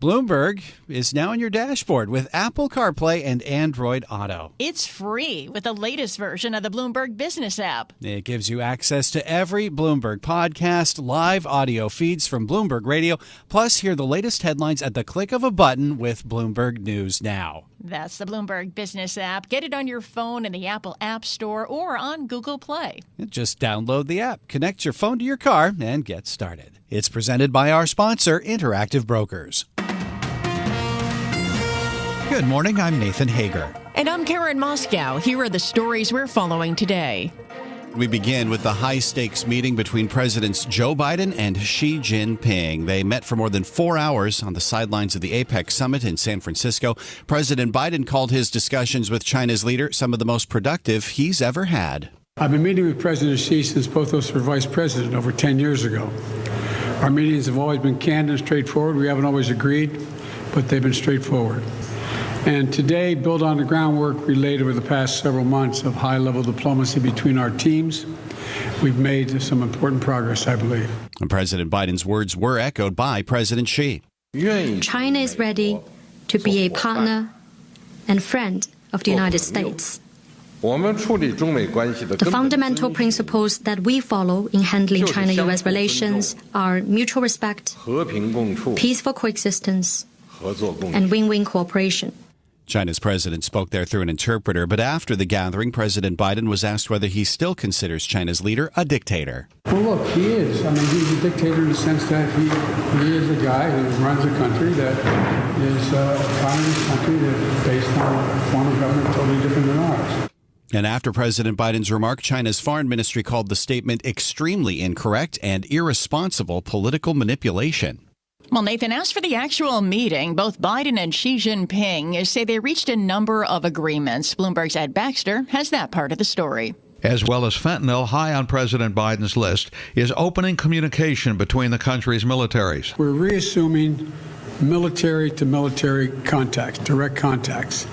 Bloomberg is now on your dashboard with Apple CarPlay and Android Auto. It's free with the latest version of the Bloomberg Business app. It gives you access to every Bloomberg podcast, live audio feeds from Bloomberg Radio, plus hear the latest headlines at the click of a button with Bloomberg News Now. That's the Bloomberg Business app. Get it on your phone in the Apple App Store or on Google Play. Just download the app, connect your phone to your car, and get started. It's presented by our sponsor, Interactive Brokers. Good morning, I'm Nathan Hager. And I'm Karen Moscow. Here are the stories we're following today. We begin with the high-stakes meeting between Presidents Joe Biden and Xi Jinping. They met for more than 4 hours on the sidelines of the APEC summit in San Francisco. President Biden called his discussions with China's leader some of the most productive he's ever had. I've been meeting with President Xi since both of us were vice president over 10 years ago. Our meetings have always been candid and straightforward. We haven't always agreed, but they've been straightforward. And today, build on the groundwork we laid over the past several months of high-level diplomacy between our teams. We've made some important progress, I believe. And President Biden's words were echoed by President Xi. China is ready to be a partner and friend of the United States. The fundamental principles that we follow in handling China-U.S. relations are mutual respect, peaceful coexistence, and win-win cooperation. China's president spoke there through an interpreter, but after the gathering, President Biden was asked whether he still considers China's leader a dictator. Well, look, he is. I mean, he's a dictator in the sense that he is a guy who runs a country that is a communist country that's based on a form of government totally different than ours. And after President Biden's remark, China's foreign ministry called the statement extremely incorrect and irresponsible political manipulation. Well, Nathan, as for the actual meeting, both Biden and Xi Jinping say they reached a number of agreements. Bloomberg's Ed Baxter has that part of the story. As well as fentanyl, high on President Biden's list is opening communication between the country's militaries. We're reassuming military-to-military contacts, direct contacts.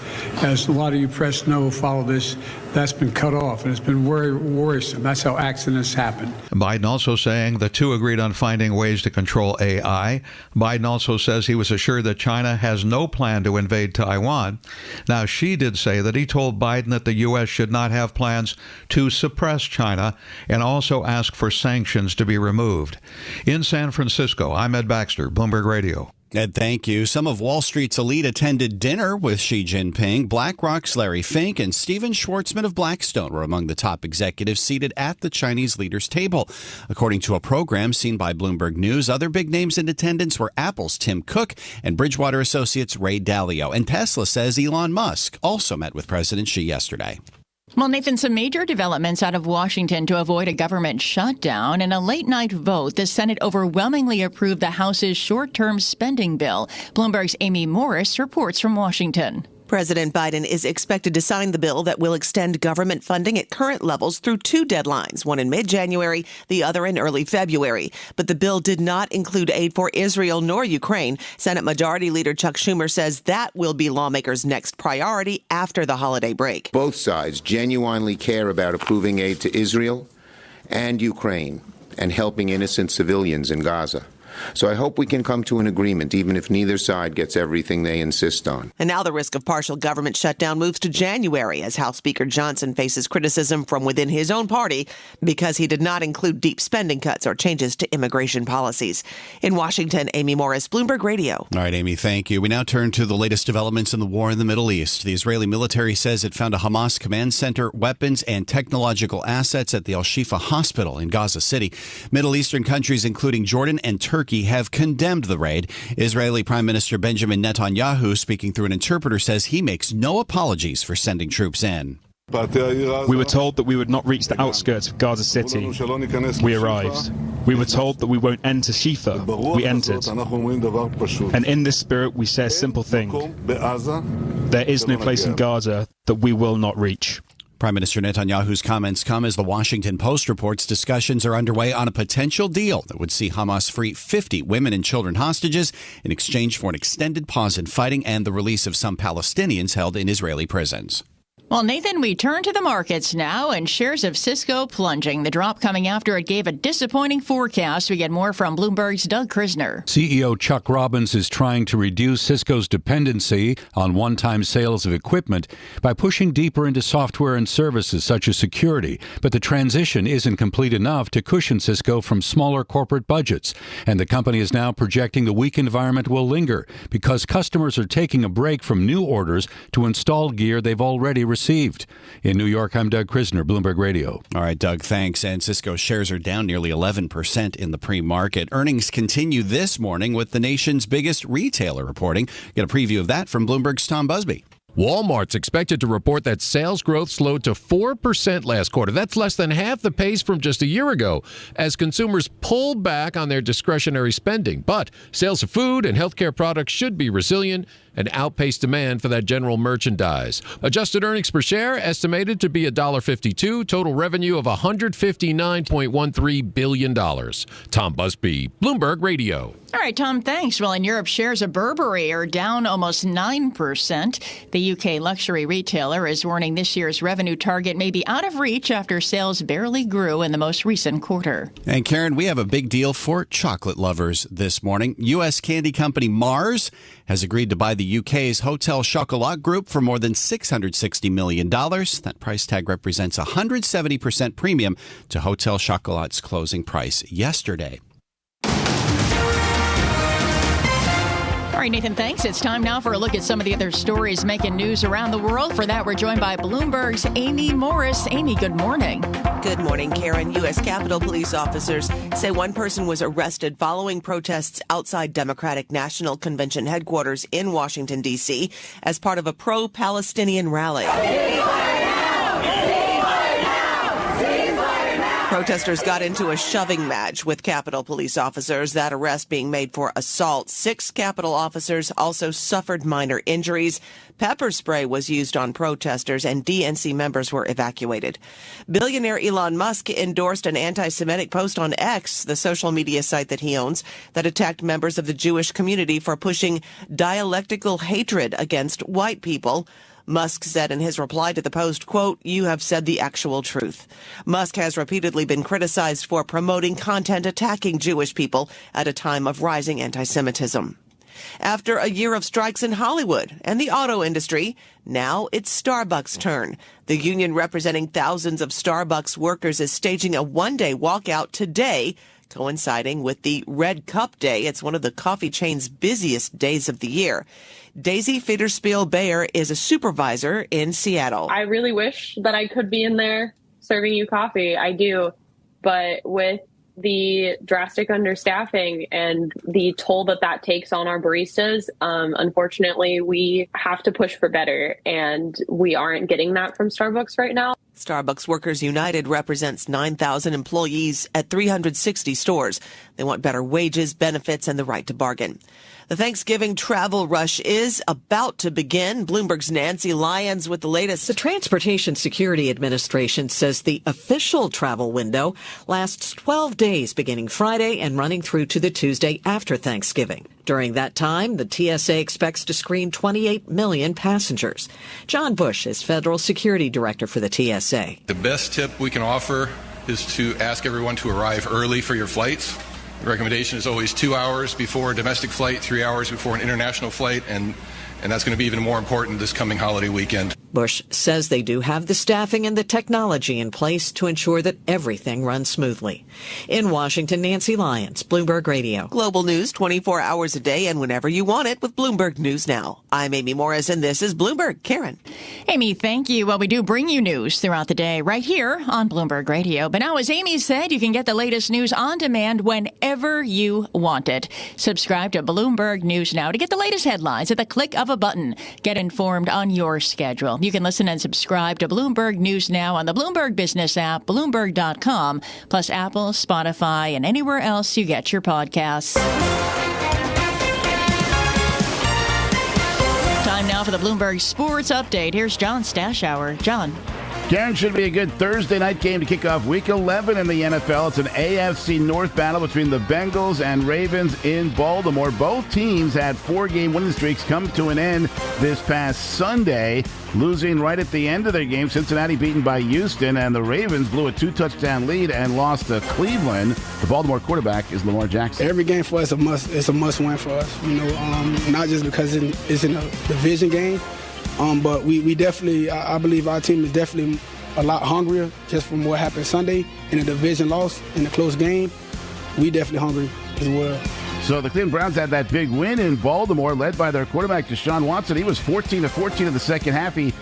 As a lot of you press know who follow this, that's been cut off, and it's been very worrisome. That's how accidents happen. Biden also saying the two agreed on finding ways to control AI. Biden also says he was assured that China has no plan to invade Taiwan. Now, Xi did say that he told Biden that the U.S. should not have plans to suppress China and also ask for sanctions to be removed. In San Francisco, I'm Ed Baxter, Bloomberg Radio. Ed, thank you. Some of Wall Street's elite attended dinner with Xi Jinping. BlackRock's Larry Fink and Stephen Schwartzman of Blackstone were among the top executives seated at the Chinese leader's table. According to a program seen by Bloomberg News, other big names in attendance were Apple's Tim Cook and Bridgewater Associates' Ray Dalio. And Tesla says Elon Musk also met with President Xi yesterday. Well, Nathan, some major developments out of Washington to avoid a government shutdown. In a late-night vote, the Senate overwhelmingly approved the House's short-term spending bill. Bloomberg's Amy Morris reports from Washington. President Biden is expected to sign the bill that will extend government funding at current levels through two deadlines, one in mid-January, the other in early February. But the bill did not include aid for Israel nor Ukraine. Senate Majority Leader Chuck Schumer says that will be lawmakers' next priority after the holiday break. Both sides genuinely care about approving aid to Israel and Ukraine and helping innocent civilians in Gaza. So I hope we can come to an agreement, even if neither side gets everything they insist on. And now the risk of partial government shutdown moves to January as House Speaker Johnson faces criticism from within his own party because he did not include deep spending cuts or changes to immigration policies. In Washington, Amy Morris, Bloomberg Radio. All right, Amy, thank you. We now turn to the latest developments in the war in the Middle East. The Israeli military says it found a Hamas command center, weapons, and technological assets at the Al-Shifa hospital in Gaza City. Middle Eastern countries, including Jordan and Turkey, have condemned the raid. Israeli Prime Minister Benjamin Netanyahu, speaking through an interpreter, says he makes no apologies for sending troops in. We were told that we would not reach the outskirts of Gaza City. We arrived. We were told that we won't enter Shifa. We entered. And in this spirit, we say a simple thing. There is no place in Gaza that we will not reach. Prime Minister Netanyahu's comments come as the Washington Post reports discussions are underway on a potential deal that would see Hamas free 50 women and children hostages in exchange for an extended pause in fighting and the release of some Palestinians held in Israeli prisons. Well, Nathan, we turn to the markets now, and shares of Cisco plunging. The drop coming after it gave a disappointing forecast. We get more from Bloomberg's Doug Krisner. CEO Chuck Robbins is trying to reduce Cisco's dependency on one-time sales of equipment by pushing deeper into software and services such as security. But the transition isn't complete enough to cushion Cisco from smaller corporate budgets. And the company is now projecting the weak environment will linger because customers are taking a break from new orders to install gear they've already received. In New York, I'm Doug Krisner, Bloomberg Radio. All right, Doug, thanks. And Cisco shares are down nearly 11% in the pre-market. Earnings continue this morning with the nation's biggest retailer reporting. Get a preview of that from Bloomberg's Tom Busby. Walmart's expected to report that sales growth slowed to 4% last quarter. That's less than half the pace from just a year ago as consumers pull back on their discretionary spending. But sales of food and healthcare products should be resilient and outpace demand for that general merchandise. Adjusted earnings per share estimated to be $1.52, total revenue of $159.13 billion. Tom Busby, Bloomberg Radio. All right, Tom, thanks. Well, in Europe, shares of Burberry are down almost 9%. The UK luxury retailer is warning this year's revenue target may be out of reach after sales barely grew in the most recent quarter. And Karen, we have a big deal for chocolate lovers this morning. U.S. candy company Mars has agreed to buy the UK's Hotel Chocolat Group for more than $660 million. That price tag represents a 170% premium to Hotel Chocolat's closing price yesterday. All right, Nathan, thanks. It's time now for a look at some of the other stories making news around the world. For that, we're joined by Bloomberg's Amy Morris. Amy, good morning. Good morning, Karen. U.S. Capitol Police officers say one person was arrested following protests outside Democratic National Convention headquarters in Washington, D.C. as part of a pro-Palestinian rally. Protesters got into a shoving match with Capitol Police officers. That arrest being made for assault. 6 Capitol officers also suffered minor injuries. Pepper spray was used on protesters, and DNC members were evacuated. Billionaire Elon Musk endorsed an anti-Semitic post on X, the social media site that he owns, that attacked members of the Jewish community for pushing dialectical hatred against white people. Musk said in his reply to the post, quote, "You have said the actual truth." Musk has repeatedly been criticized for promoting content attacking Jewish people at a time of rising anti-Semitism. After a year of strikes in Hollywood and the auto industry, now it's Starbucks' turn. The union representing thousands of Starbucks workers is staging a one-day walkout today, coinciding with the Red Cup Day. It's one of the coffee chain's busiest days of the year. Daisy Federspiel-Bayer is a supervisor in Seattle. I really wish that I could be in there serving you coffee. I do. But with the drastic understaffing and the toll that takes on our baristas, unfortunately, we have to push for better. And we aren't getting that from Starbucks right now. Starbucks Workers United represents 9,000 employees at 360 stores. They want better wages, benefits, and the right to bargain. The Thanksgiving travel rush is about to begin. Bloomberg's Nancy Lyons with the latest. The Transportation Security Administration says the official travel window lasts 12 days beginning Friday and running through to the Tuesday after Thanksgiving. During that time, the TSA expects to screen 28 million passengers. John Bush is Federal Security Director for the TSA. The best tip we can offer is to ask everyone to arrive early for your flights. The recommendation is always 2 hours before a domestic flight, 3 hours before an international flight, and that's going to be even more important this coming holiday weekend. Bush says they do have the staffing and the technology in place to ensure that everything runs smoothly. In Washington, Nancy Lyons, Bloomberg Radio. Global news 24 hours a day and whenever you want it with Bloomberg News Now. I'm Amy Morris, and this is Bloomberg. Karen. Amy, thank you. Well, we do bring you news throughout the day right here on Bloomberg Radio. But now, as Amy said, you can get the latest news on demand whenever you want it. Subscribe to Bloomberg News Now to get the latest headlines at the click of a button. Get informed on your schedule. You can listen and subscribe to Bloomberg News Now on the Bloomberg Business app, Bloomberg.com, plus Apple, Spotify, and anywhere else you get your podcasts. Time now for the Bloomberg Sports Update. Here's John Stashower. John. Karen, should be a good Thursday night game to kick off Week 11 in the NFL. It's an AFC North battle between the Bengals and Ravens in Baltimore. Both teams had 4-game winning streaks come to an end this past Sunday, losing right at the end of their game. Cincinnati beaten by Houston, and the Ravens blew a 2-touchdown lead and lost to Cleveland. The Baltimore quarterback is Lamar Jackson. Every game for us is a must win for us. Not just because it's in a division game. But we definitely, I believe our team is definitely a lot hungrier just from what happened Sunday in a division loss in a close game. We definitely hungry as well. So the Cleveland Browns had that big win in Baltimore, led by their quarterback, Deshaun Watson. He was 14-14 in the second half. He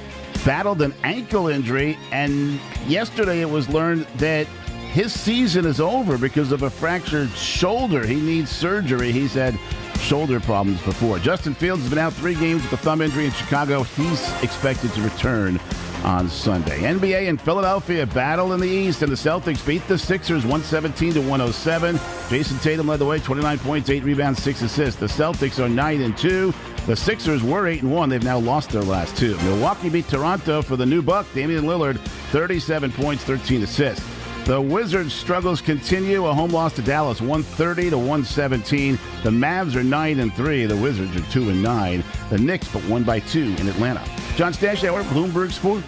battled an ankle injury, and yesterday it was learned that his season is over because of a fractured shoulder. He needs surgery. He's had shoulder problems before. Justin Fields has been out 3 games with a thumb injury in Chicago. He's expected to return on Sunday. NBA and Philadelphia battle in the East, and the Celtics beat the Sixers 117-107. Jason Tatum led the way, 29 points, 8 rebounds, 6 assists. The Celtics are 9-2. The Sixers were 8-1. They've now lost their last 2. Milwaukee beat Toronto for the new buck. Damian Lillard, 37 points, 13 assists. The Wizards' struggles continue. A home loss to Dallas, 130-117. The Mavs are 9-3. The Wizards are 2-9. The Knicks but won by 2 in Atlanta. John Stashower, Bloomberg Sports.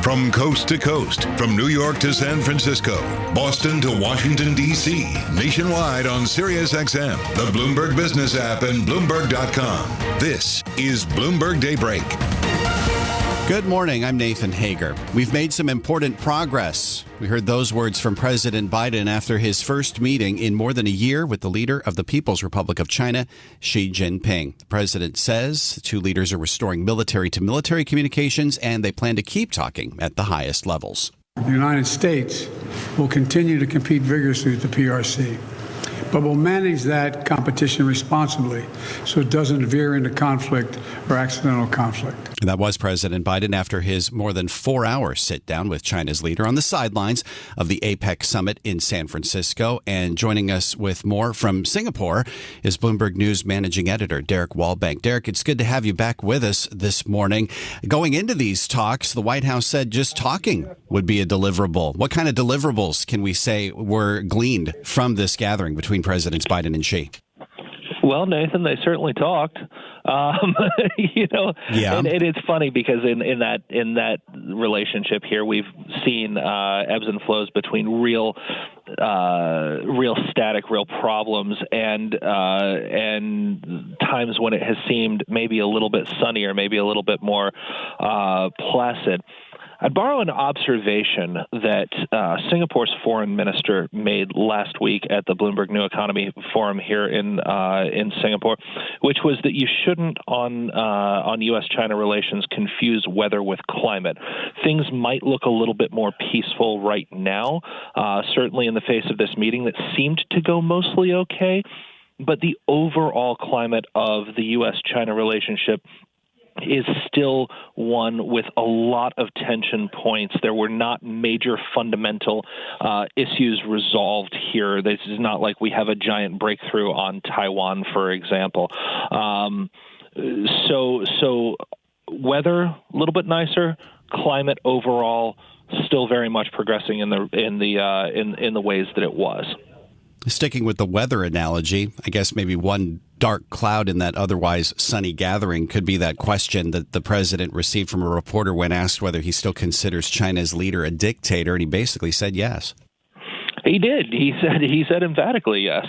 From coast to coast, from New York to San Francisco, Boston to Washington, D.C., nationwide on SiriusXM, the Bloomberg Business app, and Bloomberg.com. This is Bloomberg Daybreak. Good morning. I'm Nathan Hager. We've made some important progress. We heard those words from President Biden after his first meeting in more than a year with the leader of the People's Republic of China, Xi Jinping. The president says the two leaders are restoring military-to-military communications, and they plan to keep talking at the highest levels. The United States will continue to compete vigorously with the PRC, but will manage that competition responsibly so it doesn't veer into conflict or accidental conflict. And that was President Biden after his more than 4-hour sit-down with China's leader on the sidelines of the APEC summit in San Francisco. And joining us with more from Singapore is Bloomberg News managing editor Derek Wallbank. Derek, it's good to have you back with us this morning. Going into these talks, the White House said just talking would be a deliverable. What kind of deliverables can we say were gleaned from this gathering between Presidents Biden and Xi? Well, Nathan, they certainly talked. And it's funny because in that relationship here, we've seen ebbs and flows between real static, real problems, and times when it has seemed maybe a little bit sunnier, maybe a little bit more placid. I'd borrow an observation that Singapore's foreign minister made last week at the Bloomberg New Economy Forum here in Singapore, which was that you shouldn't on U.S.-China relations confuse weather with climate. Things might look a little bit more peaceful right now, certainly in the face of this meeting that seemed to go mostly okay, but the overall climate of the U.S.-China relationship is still one with a lot of tension points. There were not major fundamental issues resolved here. This is not like we have a giant breakthrough on Taiwan, for example. So weather a little bit nicer, climate overall still very much progressing in the ways that it was. Sticking with the weather analogy, I guess maybe one dark cloud in that otherwise sunny gathering could be that question that the president received from a reporter when asked whether he still considers China's leader a dictator, and he basically said yes. He did. He said emphatically yes.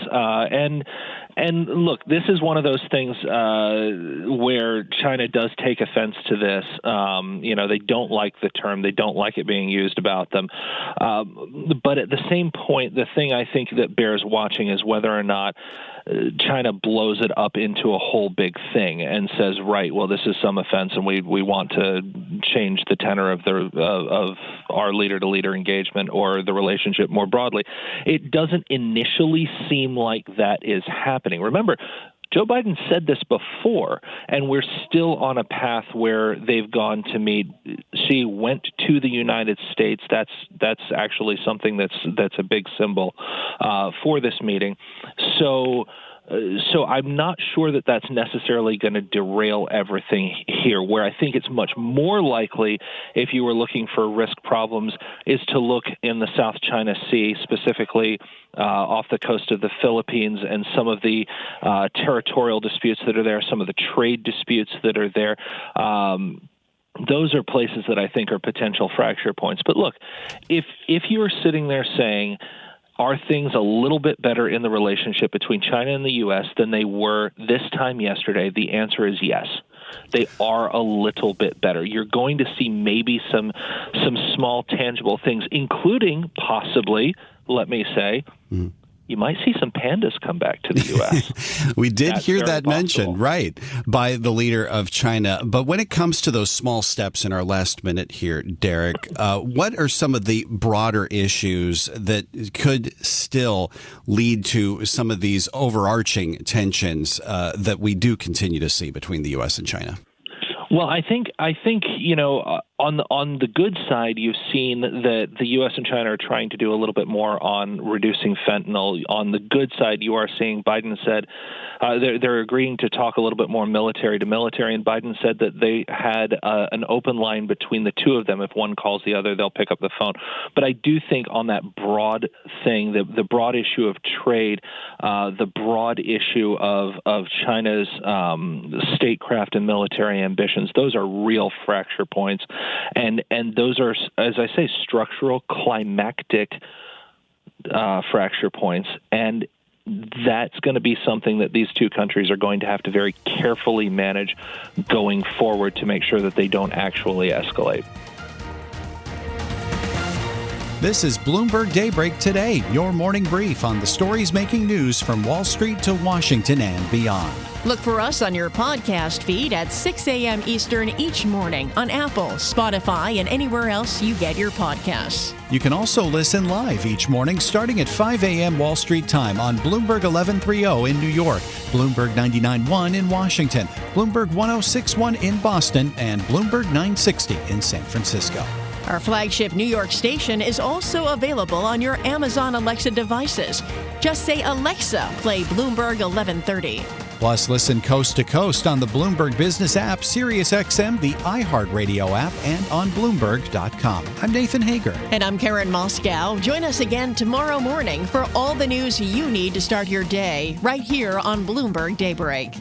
And look, this is one of those things where China does take offense to this. They don't like the term. They don't like it being used about them. But at the same point, the thing I think that bears watching is whether or not China blows it up into a whole big thing and says, right, well, this is some offense, and we want to change the tenor of our leader-to-leader engagement or the relationship more broadly. It doesn't initially seem like that is happening. Remember, Joe Biden said this before, and we're still on a path where they've gone to meet. She went to the United States. That's actually something that's a big symbol for this meeting. So So I'm not sure that that's necessarily going to derail everything here. Where I think it's much more likely, if you were looking for risk problems, is to look in the South China Sea, specifically off the coast of the Philippines, and some of the territorial disputes that are there, some of the trade disputes that are there. Those are places that I think are potential fracture points. But look, if you're sitting there saying, are things a little bit better in the relationship between China and the U.S. than they were this time yesterday? The answer is yes. They are a little bit better. You're going to see maybe some small tangible things, including possibly, let me say, you might see some pandas come back to the U.S. We did That's hear very that possible. mentioned, right, by the leader of China. But when it comes to those small steps in our last minute here, Derek, what are some of the broader issues that could still lead to some of these overarching tensions that we do continue to see between the U.S. and China? Well, I think on the good side, you've seen that the U.S. and China are trying to do a little bit more on reducing fentanyl. On the good side, you are seeing Biden said they're agreeing to talk a little bit more military to military, and Biden said that they had an open line between the two of them. If one calls the other, they'll pick up the phone. But I do think on that broad thing, the broad issue of trade, the broad issue of China's statecraft and military ambitions, those are real fracture points. And those are, as I say, structural, climactic fracture points. And that's going to be something that these two countries are going to have to very carefully manage going forward to make sure that they don't actually escalate. This is Bloomberg Daybreak Today, your morning brief on the stories making news from Wall Street to Washington and beyond. Look for us on your podcast feed at 6 a.m. Eastern each morning on Apple, Spotify, and anywhere else you get your podcasts. You can also listen live each morning starting at 5 a.m. Wall Street time on Bloomberg 1130 in New York, Bloomberg 99.1 in Washington, Bloomberg 106.1 in Boston, and Bloomberg 960 in San Francisco. Our flagship New York station is also available on your Amazon Alexa devices. Just say, Alexa, play Bloomberg 1130. Plus, listen coast to coast on the Bloomberg Business app, Sirius XM, the iHeartRadio app, and on Bloomberg.com. I'm Nathan Hager. And I'm Karen Moscow. Join us again tomorrow morning for all the news you need to start your day right here on Bloomberg Daybreak.